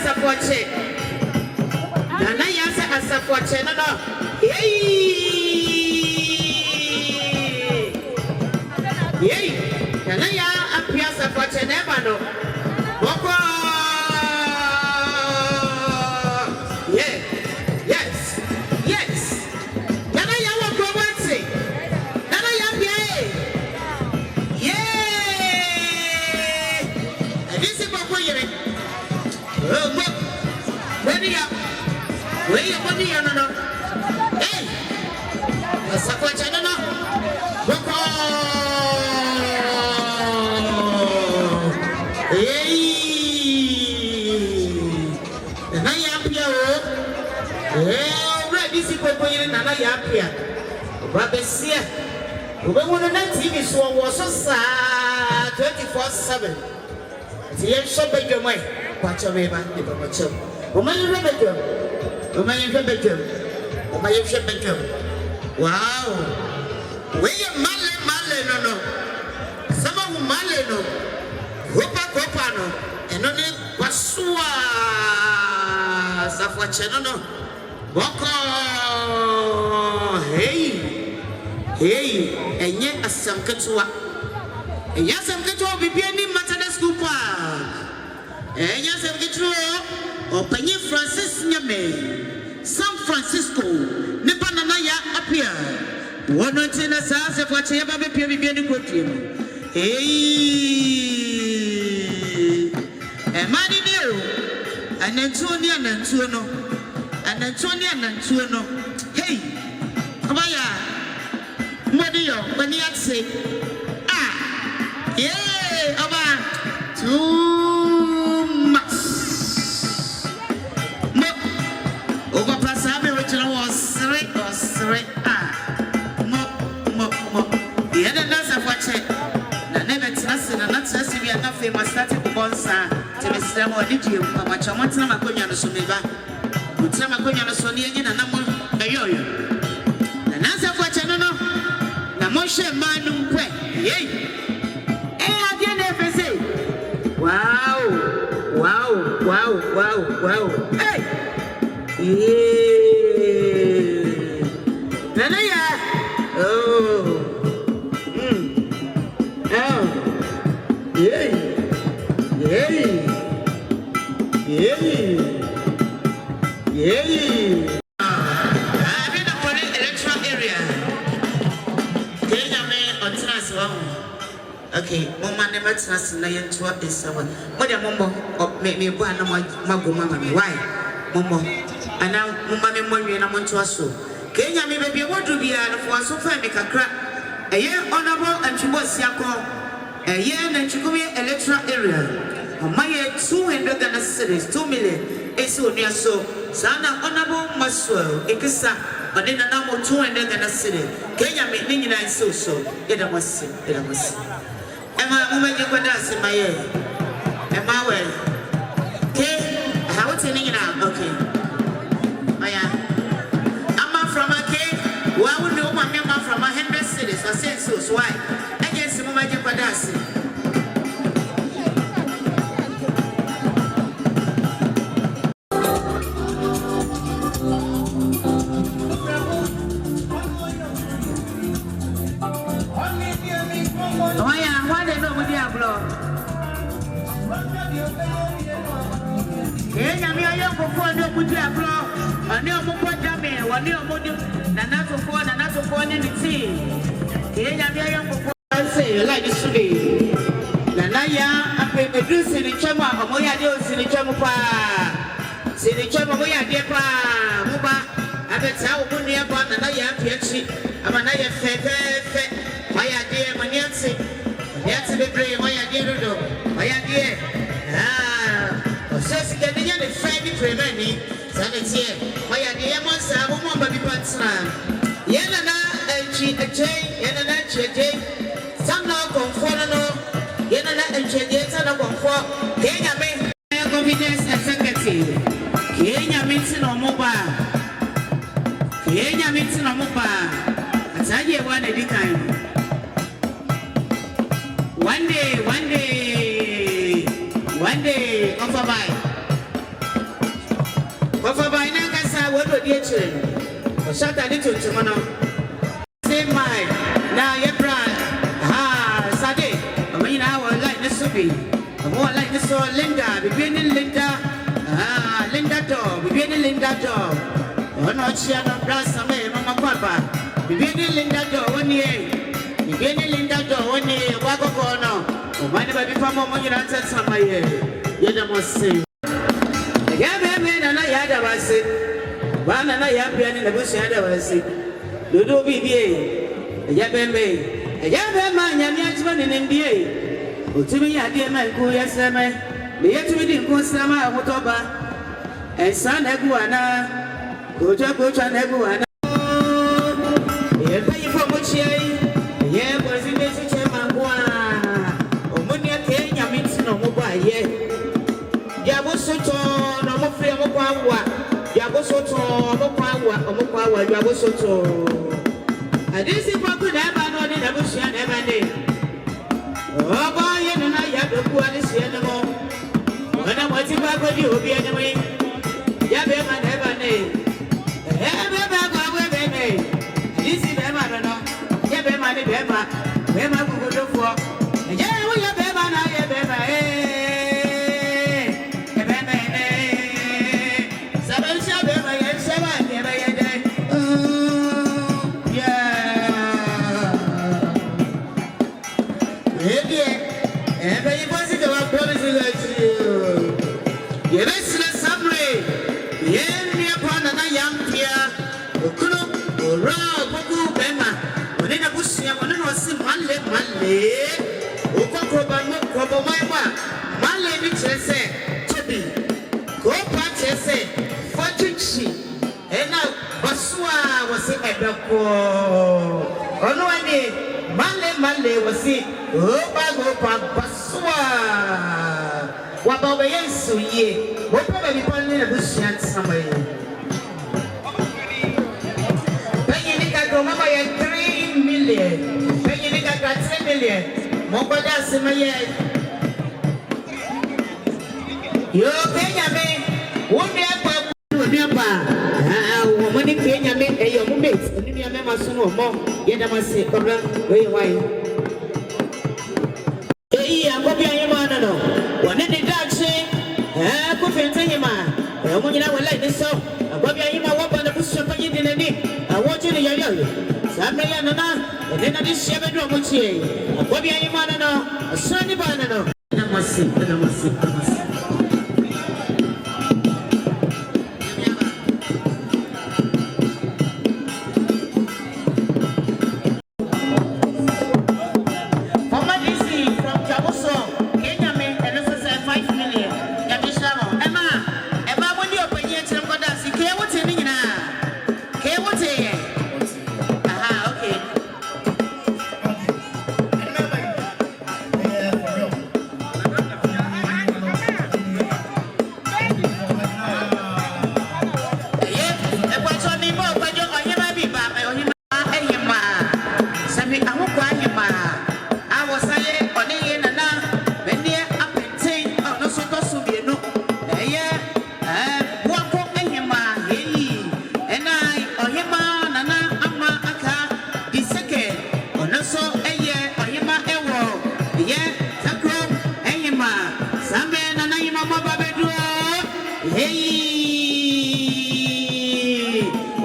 Asafoche. Nana YAA Asafoche no. Yay! Yay! Nana YAA Appiah Asafoche never no. Boko. Yeah. Yes. Yes. Nana YAA Appiah. Nana YAA Appiah. Yeah. This is Boko yere. Oh, ready up. Where you money no. Hey. Asafoche no. Boko. Hey. Nana YAA Appiah. Ready si Boko yere Nana YAA Appiah. Rabesia. We want to TV so was so 24/7. The young shop at your way. Watch your man, the Babacho. Woman, you remember. Woman, you remember. Woman, you remember. Wow. Where you Male, no. Some of Male, no. Hopa, no. And only Pasua Safuacheno. Boko. Hey, and yet a some Katua. And yes, I'm going to be any matter school park. And yes, I'm going to open Francis Nyame, San Francisco, Nana YAA Appiah. One night in a house of what you ever be any good. Hey, and Manny New, and Antonia and Antonio. Hey, Appiah. Modio, when you say, yeah, about too much. No, over Plasabi, which was straight, mo. The other nurse of what it, the never trusted and not trusted, we are not famous, starting to bonsa to Mr. Modiju, how much I want to know my Konya Suniva. Would some Konya Sonia and a number of yo. The nurse of what I don't know. Moshe Manu Kwe. Yay! Eh, I never say. Wow. Hey! Yeah! Nana YAA. Oh. Oh. Yay! I'm in the electoral area. Okay, Mama never trust in the tour is someone. What a mumbo me one of my mama. Why? Mumbo. And now Mumma and I want to us so. Kenya may be what to be for so far make a crack. A year honorable and she was Yako. A year and she could be electoral area. On my year 200 cities, 2 million. It's so near so. Sana honorable Maswell, Ekisa. But then a number 200 city. Kenya making it so. It was. Emma, woman, you could dance in my ear. Emma, well. Okay, how it's in now? Okay. I'm from a cave. Why would know my member from 100 cities? I said so. Why? I guess the woman you could dance. Like this today. Nana YAA Appiah do sinichama omoya de sinichama pa. Sinichama moya de pa. Muba abeta obunu e ba Nana YAA Appiah chi. Ama na ye fe. Moya de manianse. Manianse bebre moya de dodo. Moya de. Osesi ke de ne fe bi preveni. Sanetie. Moya de monsa mo ba bi patran. Ye Nana enchi echei, ye Nana cheje. Some now conform no, Yenana and Chedieta no conform. Kenya may confidence executive. Kenya meeting on mobile. Kenya meeting on mobile. I tell you one at a time. One day, offer by. do the chain. Or shut a little tomorrow. Say mine. Now your brand. Ah, Sade. I mean, I would like this to be. I want like this or Linda. Beginning Linda. Ah, Linda dog. Beginning Linda dog. Oh, no, she had a brass. I made Mama Papa. Beginning Linda dog 1 year. Beginning Linda dog 1 year. Wago no. Oh, my baby, Papa, when you answer some my year. You must say. Yeah, Nana YAA Appiah. Nana YAA Appiah in the bush. Dodo BBA. Yabeme. Yabema, Yamiatsman in India. Utimi Yadia, my Kuya Sama. The Yatumi Kusama, Motoba. And San Eguana. Cocha Neguana. Pay for Muchi. Yeah, was in the Chemangua. Omonia Kenya means no mobile. Yeah. Yabosoto, no more free Mokawa. Yabosoto, Mokawa, Yabosoto. And this is what could have been on in the bush and ever name. Oh, boy, and I have the quality animal. When I'm watching back with you, be anyway. Yabema never name. This is Bema, no. Yabema, Bema, who would look for. Yeah, we have Bema, Yabema, Nana YAA Appiah, Okuno, Ora, Boku, Bema, when in a bush, when it was Male, Okokobano, Kobomaiwa, Male, which I say, Toby, Gopa, say, Fatuchi, and now Basua was it at the core. Oh, no, I did. Male was it, Gopa, Basua. What about the answer? Ye, what probably pulling a bush and somewhere. Mama, 3 million. When you got 3 million, Mokoda Simaya. You Kenya me, one day, woman in Kenya me, and your mates, and you remember soon or more. Yet I must say, very wide. Hey, I'm going to be a man. One in the dark say, I could tell you, man. When you know, like this, so I'm going to be a man. What on the bush of you in the day? I want you to hear you. Samaya Nana, and then I just share it with you. What be a man? A sunny banana. I must see.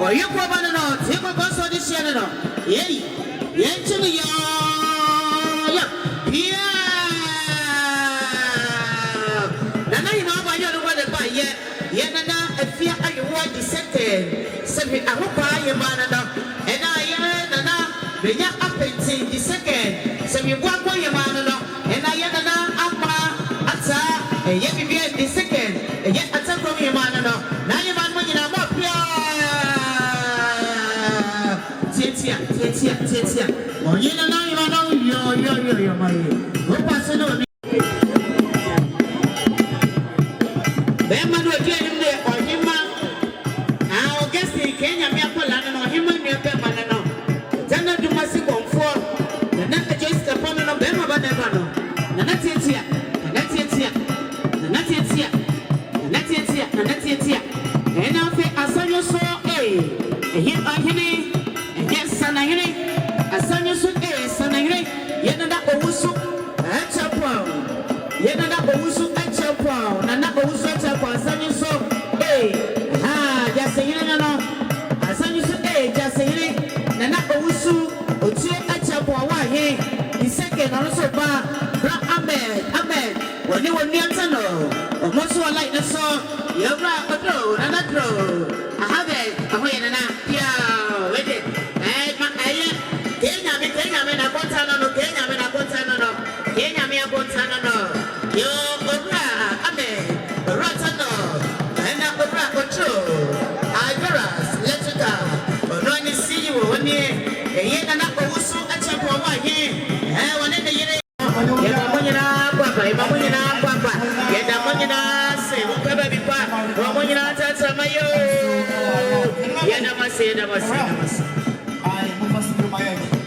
Or you go on and on, take a bus on this channel. Yay, to me, Nana, you know, I don't want to buy yet. Nana, if you are your word, the second, something I hope I am and I Nana, when you're up and the second, so you walk on your man, and I am Nana, Appa, and yet we be the second, and yet attack from your man, now your man when you're up here. Tia. Oh, you know, you're my. What was it? Bema do again in there or him. Now, guess in Kenya, me up or him and your Bema. Then I do my second for the next just upon a Bema, but never know. And that's it here. And I say, I saw you so. ye na owusu achepo na owusu achepo asanyu so just saying no asanyu so just saying na owusu otie achepo wa he the second also ba amen woni antano omoso like na so ye bra odo na dro I have it ahoye na yeah wait it Kenya me na kontana no Kenya me abontana no yo obra amen ratano na obra ocho Iveras letuka ono ni see you woni ye na owusu achepo wa he woni ne yire ye na monyina papa ye na monyina se ukaba bipa wa monyina tata mayo ye na mase ai mufasi mayo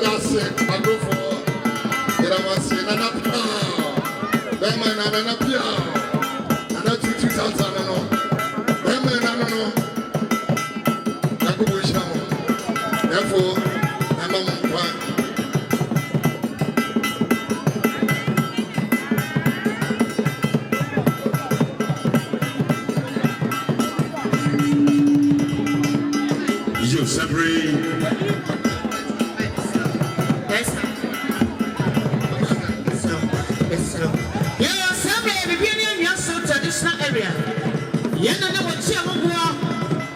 that's it. I go for Nana YAA Nana 2000 no. Therefore, I'm on one. You separate. Yeah, separate. We be in your so traditional area. Yeah, no, what you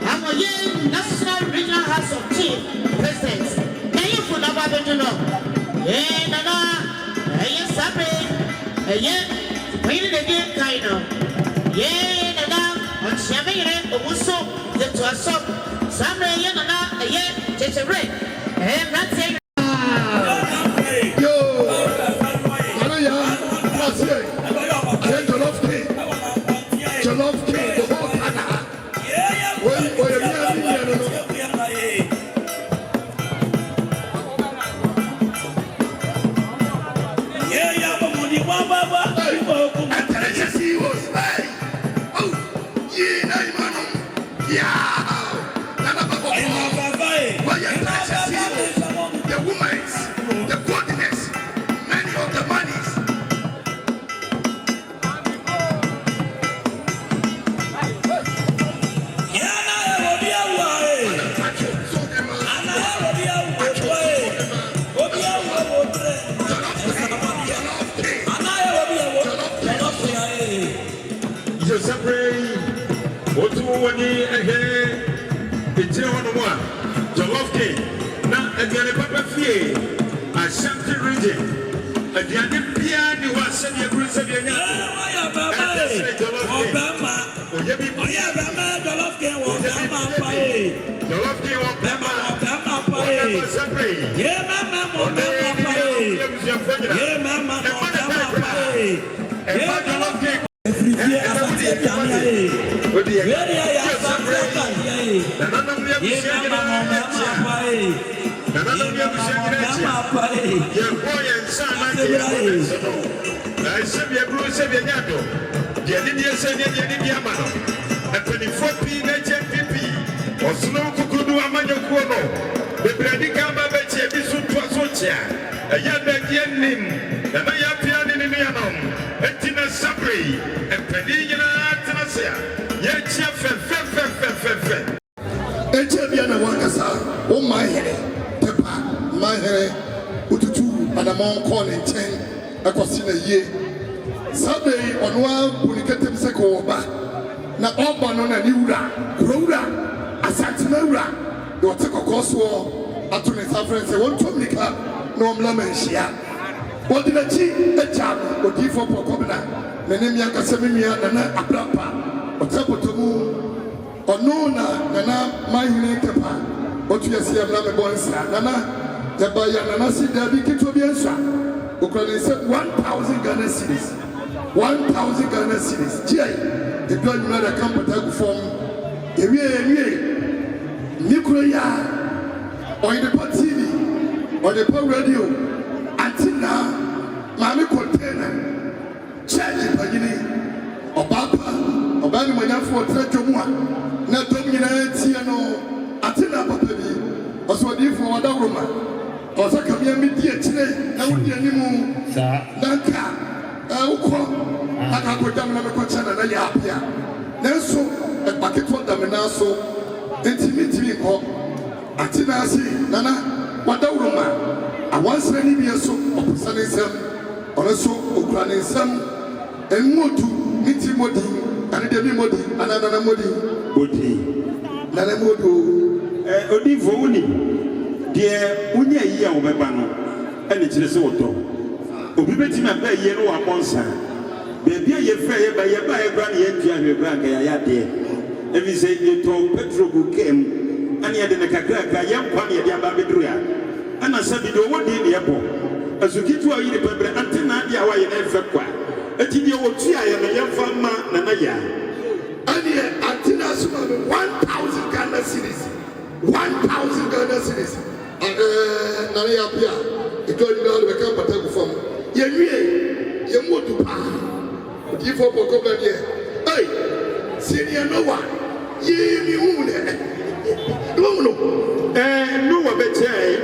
I'm a National Regional House of Chief Presidents. Can you put up a bit of yeah, Nana, yes, Sabre, yeah, wait again, kind of. Yeah, Nana, on Shamay, or so, the to us up. Sabre, Nana, yeah, just a red. And that's it. Yo, Nana YAA, what's it? Jollof King, the whole Canada. The women's, the godliness, many of the monies. You separate. What you want to hear? It's on one. Jollof King. Now, again, Papa Fee, Ashanti region. Again, the piano was sent your group of your Nana YAA Appiah ni nianom etina sabri empedi nyina atanasia ye chia fe Eche bia na wakasa o mahere pepa mahere ututu adamon ko ne nchen akosi na yie sabe onwa buniketem se ko oba na oba no na ni wura wura asante na wura do te kokoso atu ne safren se won tomika no mla manhia Odinachi ejam odifo pokobna menem yakase memia Nana Abrapa otapotomu ono na Nana mahine tepa otu yesi amla me bonsa Nana teba ya Nana sida bi kito bi ensa okran se 1000 Ghana cedis 1000 Ghana cedis jai e do nyuna da kampata ku fom ewie nikro ya on the TV on the radio until now, Mammy container, charge Pagini, Obapa, Obani Manafu, Trajumwa, Natomina, Tiano, Atina Papabi, Oswadi for Wadaruma, Osaka Media today, Naunimu, Nanka, Uko, Akakodam Namakochana, YAA Appiah, Nelson, a bucket for Daminaso, intimately called Atinasi, Nana, Wadaruma. I once ready be so opposite some or so Ukrainian some and more to meet Modi and the Modi another Modi Nana Modu Odivoni dear Unia Yia Obano and it's a soto. Obibeti my bay yellow amonsa. Baby, you fair by your granny and your grandmother. If you say you told Petro who came and he had in a cacraca, young Pania Yababidria. And I said, you don't want the airport. As you get to a paper until Nadia Waya and Fekwa. A TV will see I am a young farmer, Nana YAA. And yet, until 1,000 Ghana cedis. 1,000 Ghana cedis. And Nana YAA Appiah. It told you to become Patago from. You want to pass. You for a couple of years. Hey, senior no one. Ye, you, no, no, better.